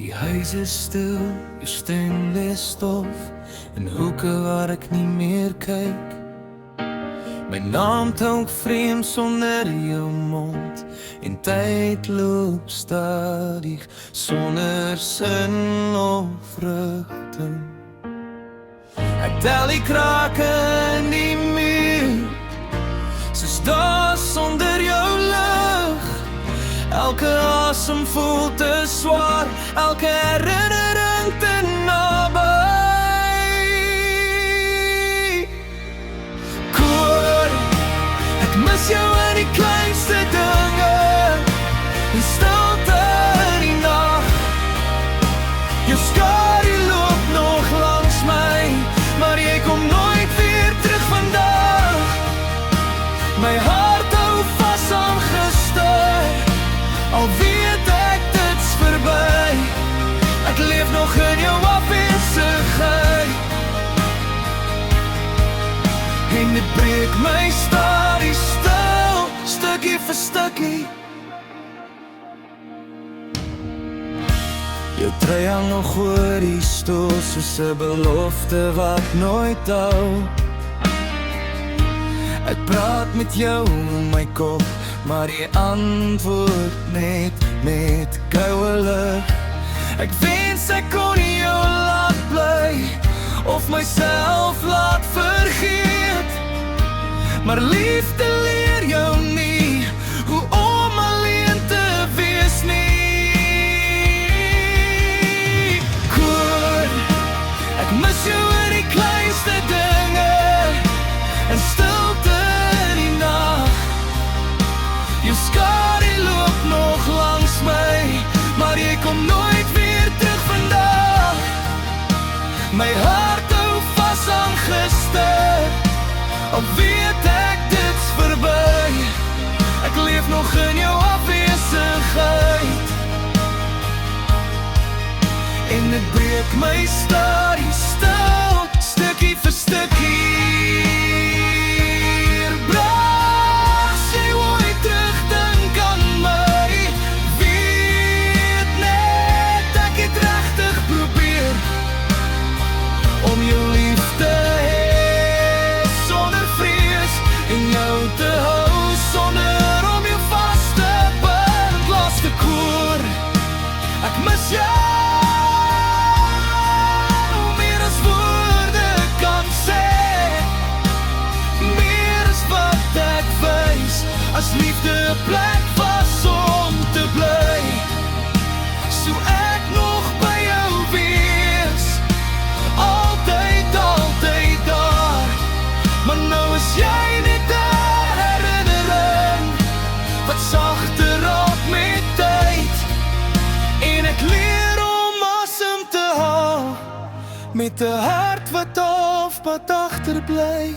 Die huis is stil, jou stem lees stof in hoeke waar ek nie meer kyk. My naam klink vreemd sonder jou mond en tyd loop stadig sonder sin of rigting. Ek tel die krake in die muur, soos daar sonder jou lig. Elke asem voel te swaar, elke herinnering te naby. Koor, ek mis jou in die kleinste dinge, in stilte in die nag. Jou skadu loop nog langs my, maar jy kom nooit weer terug vandag. My hart hou vas aan gister, al weet ek dit's verby. Ek leef nog in jou afwesigheid, en dit breek my stadig stil, stukkie vir stukkie. Jou trui hang nog oor die stoel, soos 'n belofte wat nooit hou. Ek praat met jou in my kop, maar jy antwoord net met koue lig. Ek wens ek kon jou laat bly, of myself laat vergeet. Maar liefde leer jou nie hoe om alleen te wees nie. Koor, ek mis jou in die kleinste dinge, in stilte in die nag. Jou skadu loop nog langs my, maar jy kom nooit weer terug vandag. My hart hou vas aan gister, al weet ek dit's verby. Ek leef nog in jou afwesigheid, en dit breek my stadig stil, stukkie vir stukkie. Om jou lief te hê, sonder vrees, en jou te hou, sonder om jou vas te bind. Laaste koor, ek mis jou, meer as woorde kan sê, meer as wat ek wys, as liefde 'n plek was om te bly. So ek nog by jou wees, altyd daar, maar nou is jy net 'n herinnering, wat sagter raak met tyd, en ek leer om asem te haal, met 'n hart wat halfpad agterbly.